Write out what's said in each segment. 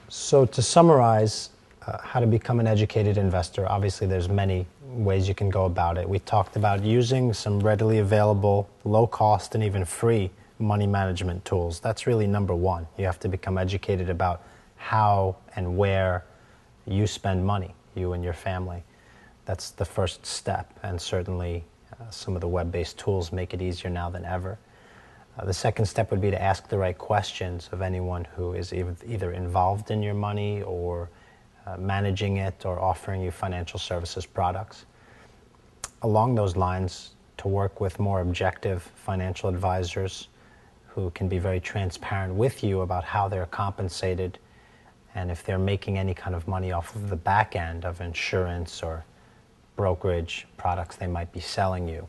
So to summarize, how to become an educated investor, obviously there's many ways you can go about it. We talked about using some readily available, low cost and even free money management tools. That's really number one. You have to become educated about how and where you spend money, you and your family. That's the first step, and certainly some of the web-based tools make it easier now than ever. The second step would be to ask the right questions of anyone who is either involved in your money or managing it or offering you financial services products. Along those lines, to work with more objective financial advisors who can be very transparent with you about how they're compensated and if they're making any kind of money off of the back end of insurance or brokerage products they might be selling you.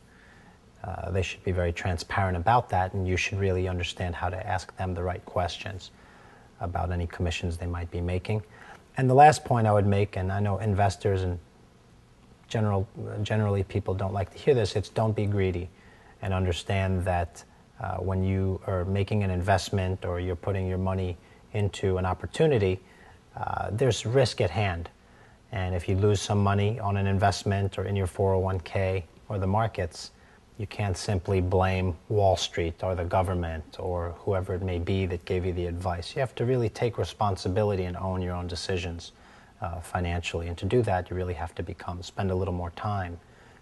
They should be very transparent about that, and you should really understand how to ask them the right questions about any commissions they might be making. And the last point I would make, and I know investors and generally people don't like to hear this, it's don't be greedy, and understand that when you are making an investment or you're putting your money into an opportunity, there's risk at hand. And if you lose some money on an investment or in your 401k or the markets, you can't simply blame Wall Street or the government or whoever it may be that gave you the advice. You have to really take responsibility and own your own decisions financially. And to do that, you really have to spend a little more time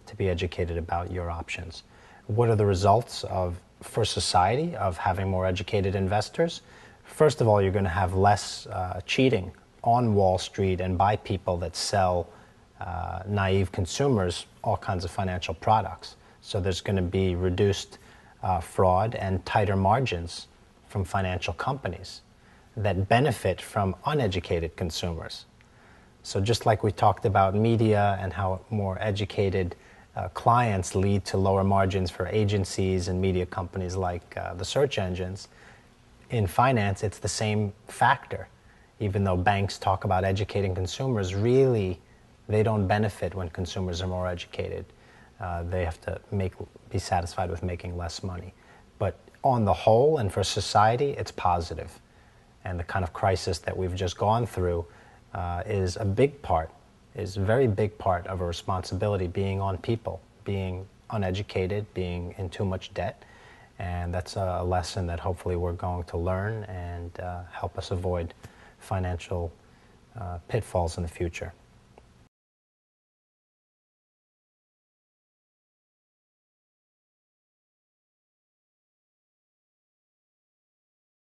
to be educated about your options. What are the results for society of having more educated investors? First of all, you're going to have less cheating on Wall Street and by people that sell naive consumers all kinds of financial products. So there's going to be reduced fraud and tighter margins from financial companies that benefit from uneducated consumers. So just like we talked about media and how more educated clients lead to lower margins for agencies and media companies like the search engines, in finance it's the same factor. Even though banks talk about educating consumers, really they don't benefit when consumers are more educated. They have to be satisfied with making less money. But on the whole and for society, it's positive. And the kind of crisis that we've just gone through is a very big part of a responsibility being on people, being uneducated, being in too much debt. And that's a lesson that hopefully we're going to learn and help us avoid financial pitfalls in the future.